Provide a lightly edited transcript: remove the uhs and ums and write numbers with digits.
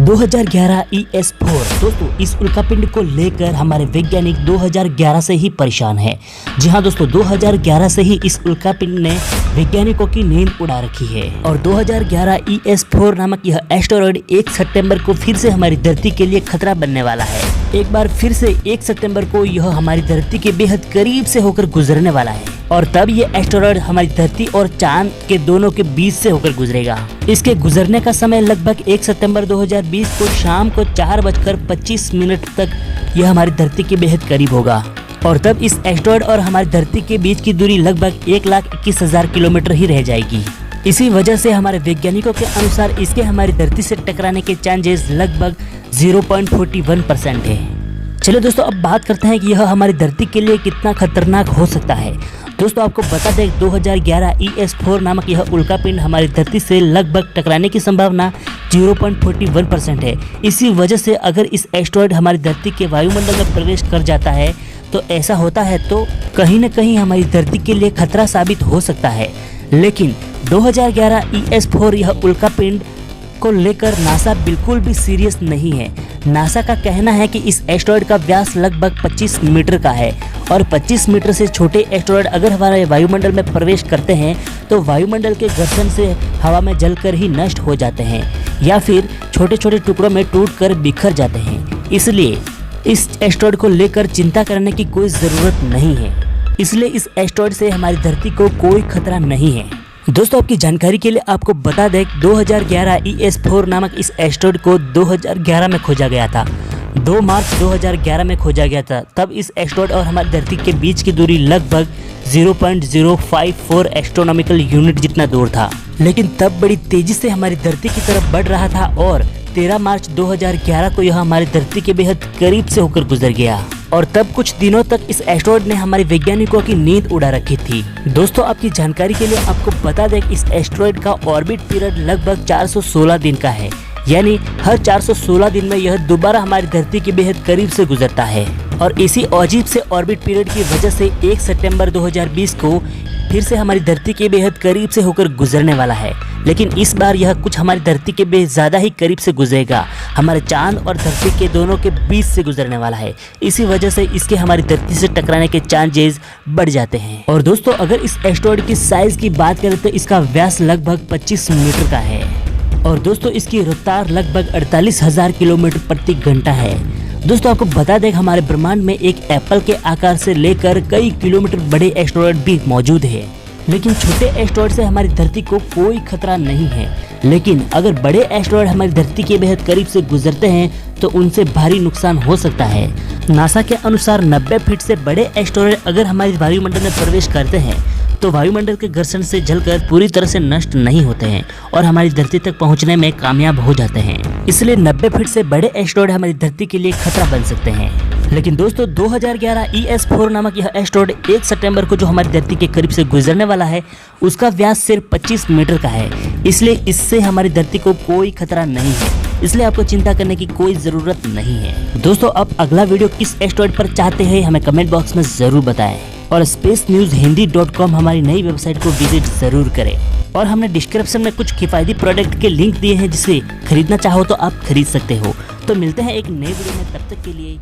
2011 ES4। दोस्तों इस उल्कापिंड को लेकर हमारे वैज्ञानिक 2011 से ही परेशान है। जी हाँ दोस्तों, 2011 से ही इस उल्कापिंड ने वैज्ञानिकों की नींद उड़ा रखी है और 2011 ES4 नामक यह एस्टेरॉयड 1 सितंबर को फिर से हमारी धरती के लिए खतरा बनने वाला है। एक बार फिर से 1 सितंबर को यह हमारी धरती के बेहद करीब से होकर गुजरने वाला है और तब ये एस्टेरॉयड हमारी धरती और चांद के दोनों के बीच से होकर गुजरेगा। इसके गुजरने का समय लगभग 1 सितंबर 2020 को शाम को 4:25 तक यह हमारी धरती के बेहद करीब होगा और तब इस एस्टेरॉयड और हमारी धरती के बीच की दूरी लगभग 1,21,000 किलोमीटर ही रह जाएगी। इसी वजह से हमारे वैज्ञानिकों के अनुसार इसके हमारी धरती से टकराने के चांसेस लगभग 0.41% है। चलो दोस्तों, अब बात करते हैं कि यह हमारी धरती के लिए कितना खतरनाक हो सकता है। दोस्तों आपको बता दें 2011 ES4 नामक यह उल्कापिंड हमारी धरती से लगभग टकराने की संभावना 0.41% है। इसी वजह से अगर इस एस्टेरॉयड हमारी धरती के वायुमंडल में प्रवेश कर जाता है तो ऐसा होता है तो कहीं न कहीं हमारी धरती के लिए खतरा साबित हो सकता है। लेकिन 2011 ES4 यह उल्कापिंड को लेकर नासा बिल्कुल भी सीरियस नहीं है। नासा का कहना है कि इस एस्टेरॉयड का व्यास लगभग 25 मीटर का है और 25 मीटर से छोटे एस्टेरॉयड अगर हमारे वायुमंडल में प्रवेश करते हैं तो वायुमंडल के घर्षण से हवा में जलकर ही नष्ट हो जाते हैं या फिर छोटे छोटे टुकड़ों में टूटकर बिखर जाते हैं। इसलिए इस एस्टेरॉयड को लेकर चिंता करने की कोई ज़रूरत नहीं है। इसलिए इस एस्टेरॉयड से हमारी धरती को कोई खतरा नहीं है। दोस्तों आपकी जानकारी के लिए आपको बता दें 2011 ES4 नामक इस एस्टेरॉयड को 2011 में खोजा गया था। 2 मार्च 2011 में खोजा गया था। तब इस एस्टेरॉयड और हमारी धरती के बीच की दूरी लगभग 0.054 एस्ट्रोनॉमिकल यूनिट जितना दूर था, लेकिन तब बड़ी तेजी से हमारी धरती की तरफ बढ़ रहा था और 13 मार्च 2011 को यह हमारी धरती के बेहद करीब से होकर गुजर गया और तब कुछ दिनों तक इस एस्टेरॉयड ने हमारे वैज्ञानिकों की नींद उड़ा रखी थी। दोस्तों आपकी जानकारी के लिए आपको बता दें कि इस एस्टेरॉयड का ऑर्बिट पीरियड लगभग 416 दिन का है, यानी हर 416 दिन में यह दोबारा हमारी धरती के बेहद करीब से गुजरता है और इसी अजीब से ऑर्बिट पीरियड की वजह से 1 सितंबर 2020 को फिर से हमारी धरती के बेहद करीब से होकर गुजरने वाला है। लेकिन इस बार यह कुछ हमारी धरती के बेहद ज़्यादा ही करीब से गुजरेगा, हमारे चांद और धरती के दोनों के बीच से गुजरने वाला है। इसी वजह से इसके हमारी धरती से टकराने के चांसेस बढ़ जाते हैं। और दोस्तों अगर इस एस्टेरॉयड की साइज की बात करें तो इसका व्यास लगभग 25 मीटर का है और दोस्तों इसकी रफ्तार लगभग 48,000 किलोमीटर प्रति घंटा है। दोस्तों आपको बता दें हमारे ब्रह्मांड में एक एप्पल के आकार से लेकर कई किलोमीटर बड़े एस्टेरॉयड भी मौजूद है, लेकिन छोटे एस्टेरॉयड से हमारी धरती को कोई खतरा नहीं है। लेकिन अगर बड़े एस्टेरॉयड हमारी धरती के बेहद करीब से गुजरते हैं तो उनसे भारी नुकसान हो सकता है। नासा के अनुसार 90 फीट से बड़े एस्टेरॉयड अगर हमारे वायुमंडल में प्रवेश करते हैं तो वायुमंडल के घर्षण से जलकर पूरी तरह से नष्ट नहीं होते हैं और हमारी धरती तक पहुंचने में कामयाब हो जाते हैं। इसलिए 90 फीट से बड़े एस्टेरॉयड हमारी धरती के लिए खतरा बन सकते हैं। लेकिन दोस्तों 2011 ES4 नामक यह एस्टेरॉयड 1 सितंबर को जो हमारी धरती के करीब से गुजरने वाला है उसका व्यास सिर्फ 25 मीटर का है। इसलिए इससे हमारी धरती को कोई खतरा नहीं है, इसलिए आपको चिंता करने की कोई ज़रूरत नहीं है। दोस्तों आप अगला वीडियो किस एस्टेरॉयड पर चाहते हैं हमें कमेंट बॉक्स में ज़रूर बताएं और spaceNewsHindi.com हमारी नई वेबसाइट को विजिट ज़रूर करें और हमने डिस्क्रिप्शन में कुछ किफ़ायती प्रोडक्ट के लिंक दिए हैं जिसे खरीदना चाहो तो आप खरीद सकते हो। तो मिलते हैं एक नए वीडियो में, तब तक के लिए